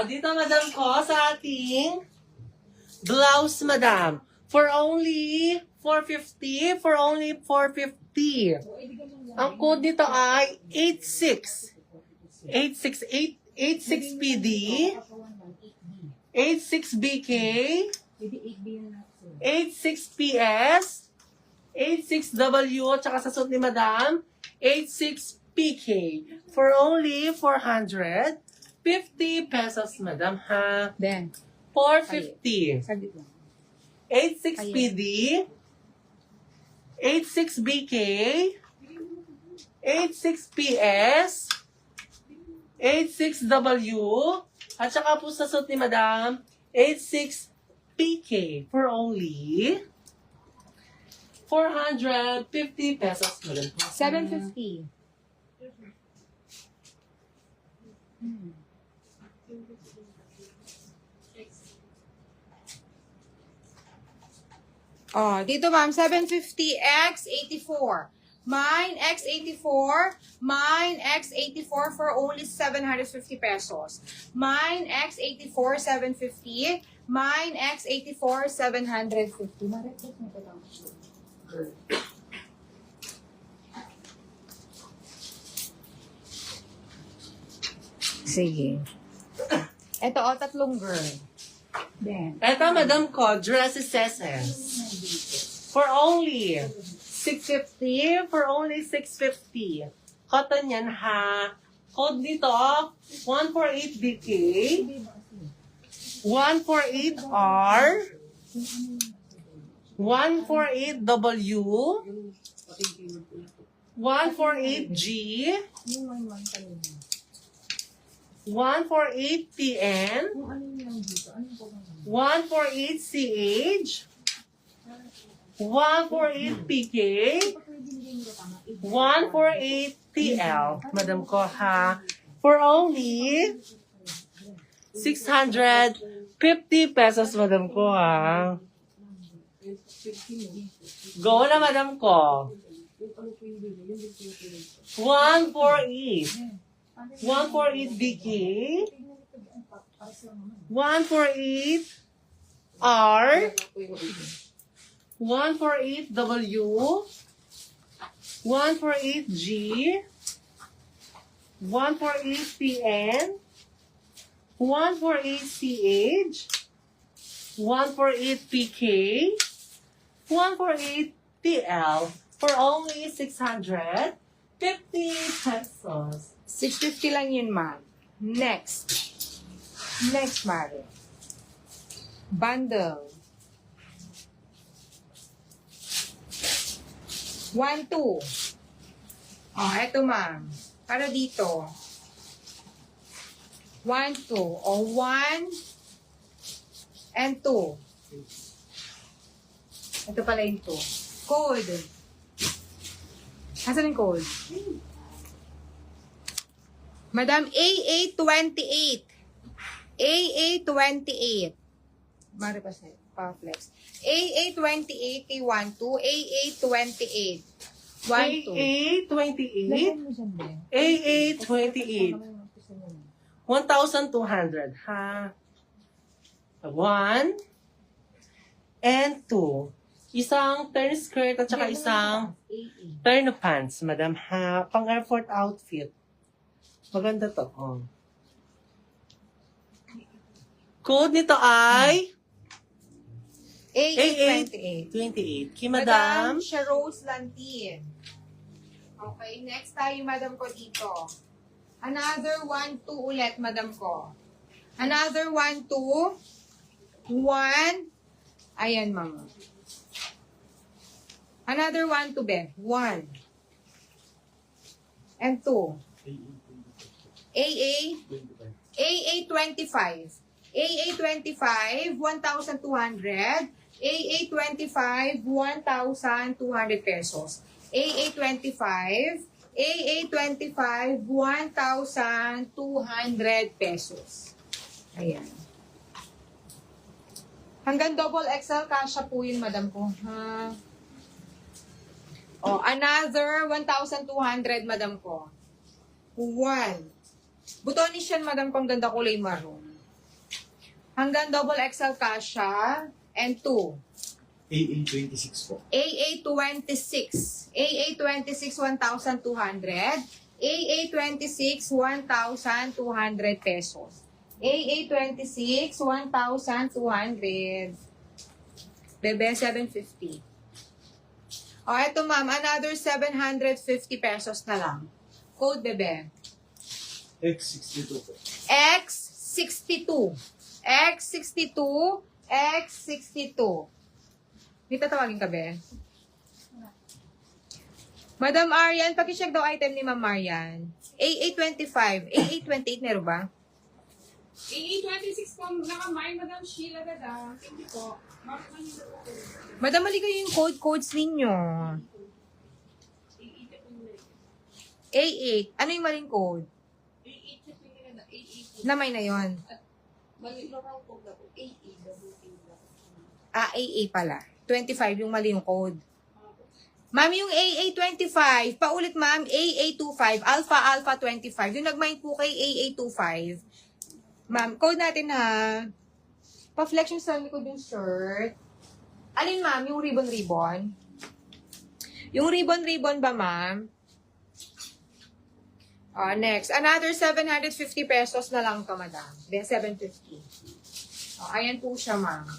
Dito, madam ko, sa ating blouse, madam. For only 450. For only 450. Ang code nito ay 86. 86 PD. 86 BK. 86 PS. 86 W. Tsaka sa suot ni madam, 86 PK. For only 450 pesos, madam, ha? Ben, 450. saglit lang. 86 PD, 86 BK, 86 PS, 86 W, at saka po sa suit ni madam, 86 PK for only 450 pesos, madam. 750. Oh, dito ma'am, 750 X84. Mine X84. Mine X84 for only 750 pesos. Mine X84, 750. Mine X84, 750. Ma-request mo ito lang. Sige. Ito, tatlong girl. Then, Eto, madam ko, dresses for only 650. For only 650. Cotton yan, ha? Code dito, 148 BK, 148 R, 148 W, 148 G, 148 TN, 148 CH, 148 PK, 148 TL. Madam ko, ha? For only 650 pesos, madam ko, ha? Go na, madam ko. 148. 148 BK, 148 R, 148 W, 148 G, 148 PN, 148 CH, 148 PK, 148 TL for only 650 pesos. 650 lang yun, ma'am. Next. Next, Mari. Bundle. 1, 2. Oh, eto, ma'am. Para dito. 1, 2. O, 1 and 2. Ito pala yung 2. Code. Asan yung code? Madam, AA28. AA28. Mari pa sa'yo. Pa-flex. AA28 kay 1, 2. AA28. 1, 2. AA28. AA28. 1,200. Ha? 1 and 2. Isang turn skirt at saka isang turn pants, madam, ha? Pang-airport outfit. Maganda to. Oh. Code nito ay AA28. 28. Kay Madam madam. Sharose Lantin. Okay, next tayo, madam ko dito. Another 1, 2 ulit, madam ko. Another 1, 2. 1. Ayan, mama. Another 1, 2, be. 1. And 2. AA25. AA25, 1,200. AA25, 1,200 pesos. AA25, AA25, 1,200 pesos. Ayan. Hanggang double XL, kasha po yun, madam ko. Ha? Oh, another 1,200, madam ko. 1. Butonis yan, madam ko. Ang ganda kulay maroon. Hanggang double XL Kasha. And 2. AA26 po. AA26. AA26, 1,200. AA26, 1,200 pesos. AA26, 1,200. Bebe, 750. O, eto ma'am, another 750 pesos na lang. Code, bebe. X62 po. X62. X62. X62. May tatawagin ka, be? Madam Arian, pakicheck daw item ni Ma'am Marian. AA25. AA28 meron ba? AA26 po, nakamay, Madam Sheila Dada. Thank you po. Bakit man yung po? Madam, mali kayo yung codes ninyo. AA po nila. A8. Ano yung maling code? AA po nila. AA po. Namay na yon. Mali lang po na po. AA. Ah, AA pala. 25 yung mali yung code. Ma'am, yung AA25, paulit ma'am, AA25, Alpha 25. Yung nag-mind po kay AA25. Ma'am, code natin ha. Pa-flexion sa likod yung shirt. Alin ma'am, yung ribbon-ribbon? Yung ribbon-ribbon ba ma'am? Next, another 750 pesos na lang to, madam. Then 750. Ayan po siya ma'am.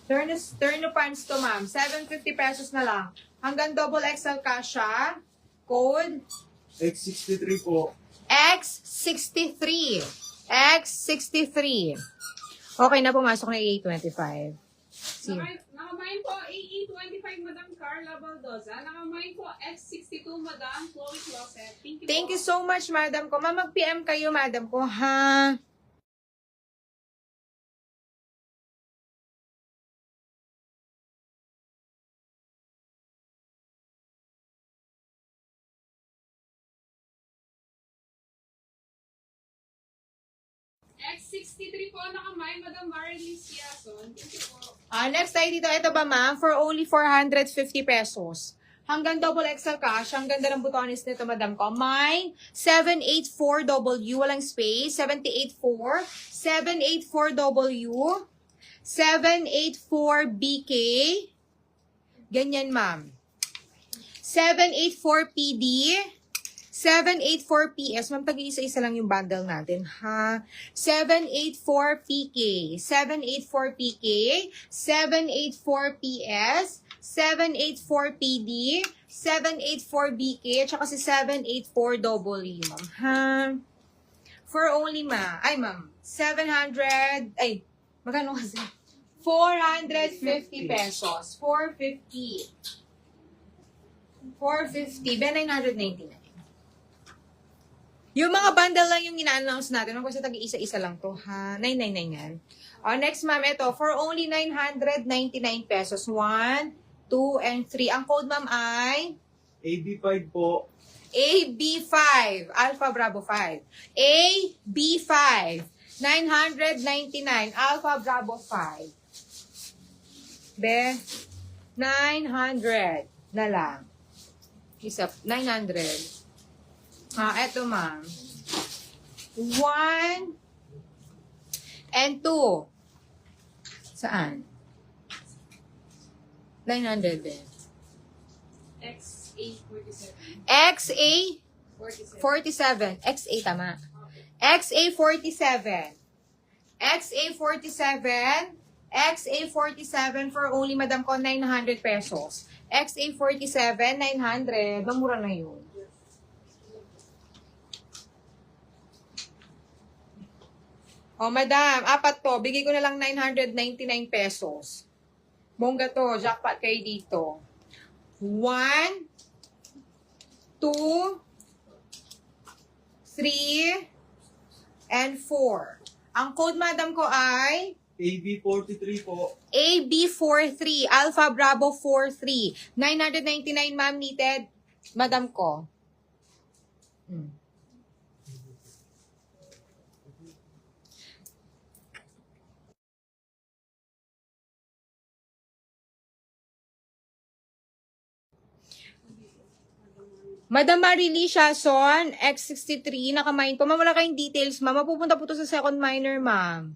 Turn the pants to, ma'am. 750 pesos na lang. Hanggang double XL Kasha. Code X63 po. X63. X63. Okay na, pumasok na A25. See. Nakamay po, AA25, Madam Carla Baldoza. Nakamay po, X62, Madam Chloe Closet. Thank you Thank po. you so much, madam ko. Ma'am, mag-PM kayo, madam ko, ha? X63 po, nakamay, Madam Marilis Yason. Thank you po. Next tayo dito. Ito ba, ma'am? For only 450 pesos. Hanggang double XL cash. Ang ganda ng butones nito, madam ko. Mine, 784W. Walang space. 784. 784W. 784BK. Ganyan, ma'am. 784PD. 784PS. Ma'am, pag-iisa-isa lang yung bundle natin, ha? 784PK. 784PK. 784PS. 784PD. 784BK. At saka si 784W, ma'am, ha? For only, ma'am, 700, magkano kasi? 450 pesos. 450. 450. Ben, 999. Yung mga bundle lang yung ina-announce natin. Kung kasi tag-isa-isa lang to, ha? 999 yan. Next, ma'am, ito. For only 999 pesos. 1, 2, and 3. Ang code, ma'am, ay? AB5 po. AB5. Alpha Bravo 5. AB5. 999. Alpha Bravo 5. Be? 900 na lang. Isa, 900. Eto, ma'am. 1 and 2. Saan? 900 din. XA47. XA47. XA, tama. XA47. XA47. XA47 for only, madam ko, 900 pesos. XA47, 900. Mamura na yun. Madam, apat to. Bigay ko na lang 999 pesos. Bongga to. Jackpot kayo dito. 1, 2, 3, and 4. Ang code, madam ko, ay AB43 po. AB43. Alpha Bravo 43. 999, ma'am, needed. Madam ko. Madam Marily Shason, X63, nakamain po. Ma'am, wala kayong details, ma'am. Mapupunta po to sa second minor, ma'am.